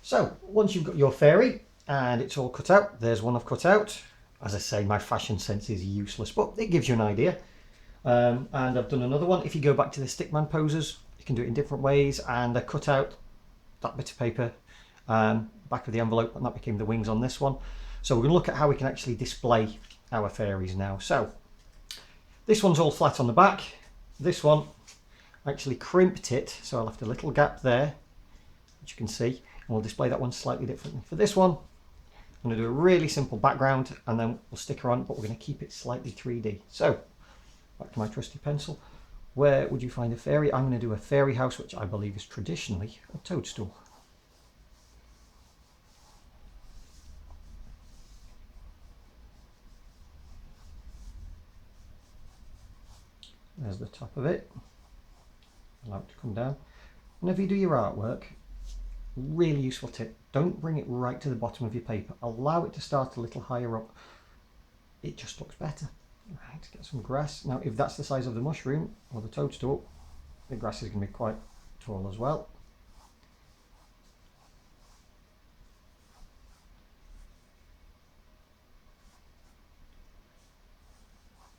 So once you've got your fairy and it's all cut out, there's one I've cut out. As I say, my fashion sense is useless, but it gives you an idea. And I've done another one. If you go back to the stickman poses, you can do it in different ways. And I cut out that bit of paper, back of the envelope, and that became the wings on this one. So we're going to look at how we can actually display our fairies now. So this one's all flat on the back. This one actually crimped it, so I left a little gap there, which you can see, and we'll display that one slightly differently. For this one, I'm going to do a really simple background, and then we'll stick her on, but we're going to keep it slightly 3D. So back to my trusty pencil. Where would you find a fairy? I'm going to do a fairy house, which I believe is traditionally a toadstool. There's the top of it. Allow it to come down. Whenever you do your artwork, really useful tip, don't bring it right to the bottom of your paper. Allow it to start a little higher up. It just looks better. Right, get some grass. Now, if that's the size of the mushroom or the toadstool, the grass is going to be quite tall as well.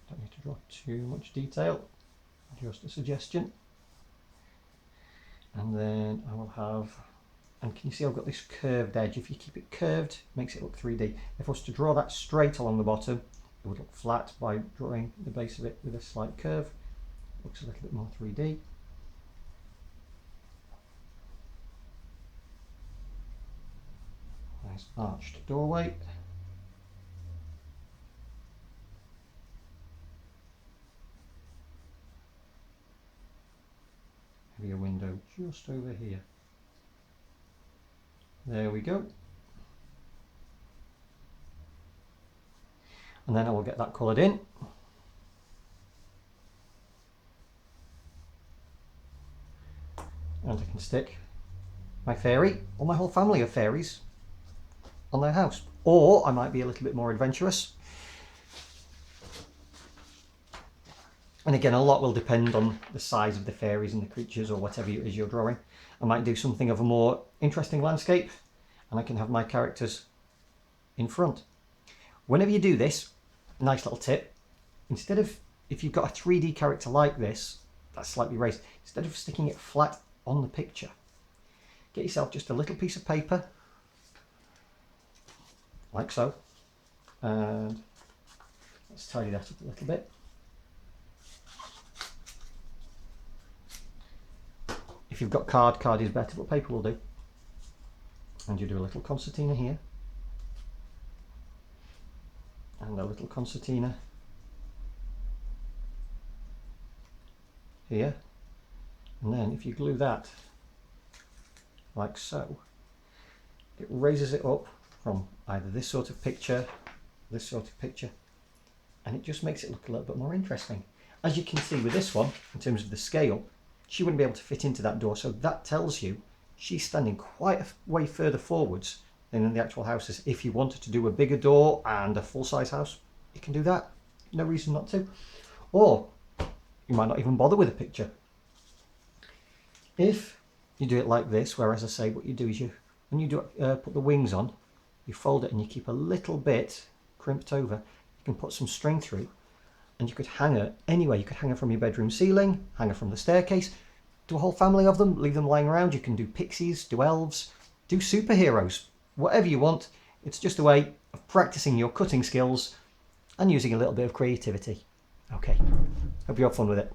Don't need to draw too much detail, just a suggestion. And then I will have, and can you see I've got this curved edge? If you keep it curved, it makes it look 3D. If I was to draw that straight along the bottom, it would look flat. By drawing the base of it with a slight curve, it looks a little bit more 3D. Nice arched doorway. Maybe a window just over here. There we go. And then I will get that coloured in. And I can stick my fairy, or my whole family of fairies, on their house. Or I might be a little bit more adventurous. And again, a lot will depend on the size of the fairies and the creatures or whatever it is you're drawing. I might do something of a more interesting landscape, and I can have my characters in front. Whenever you do this, nice little tip, instead of, if you've got a 3D character like this, that's slightly raised, instead of sticking it flat on the picture, get yourself just a little piece of paper, like so, and let's tidy that up a little bit. If you've got card is better, but paper will do. And you do a little concertina here, and a little concertina here, and then if you glue that like so, it raises it up from either this sort of picture, this sort of picture, and it just makes it look a little bit more interesting. As you can see with this one, in terms of the scale, she wouldn't be able to fit into that door, so that tells you she's standing quite a way further forwards than in the actual houses. If you wanted to do a bigger door and a full-size house, you can do that. No reason not to. Or you might not even bother with a picture. If you do it like this, where, as I say, what you do is when you do put the wings on, you fold it and you keep a little bit crimped over. You can put some string through, and you could hang her anywhere. You could hang her from your bedroom ceiling, hang her from the staircase, do a whole family of them, leave them lying around. You can do pixies, do elves, do superheroes, whatever you want. It's just a way of practicing your cutting skills and using a little bit of creativity. Okay, hope you have fun with it.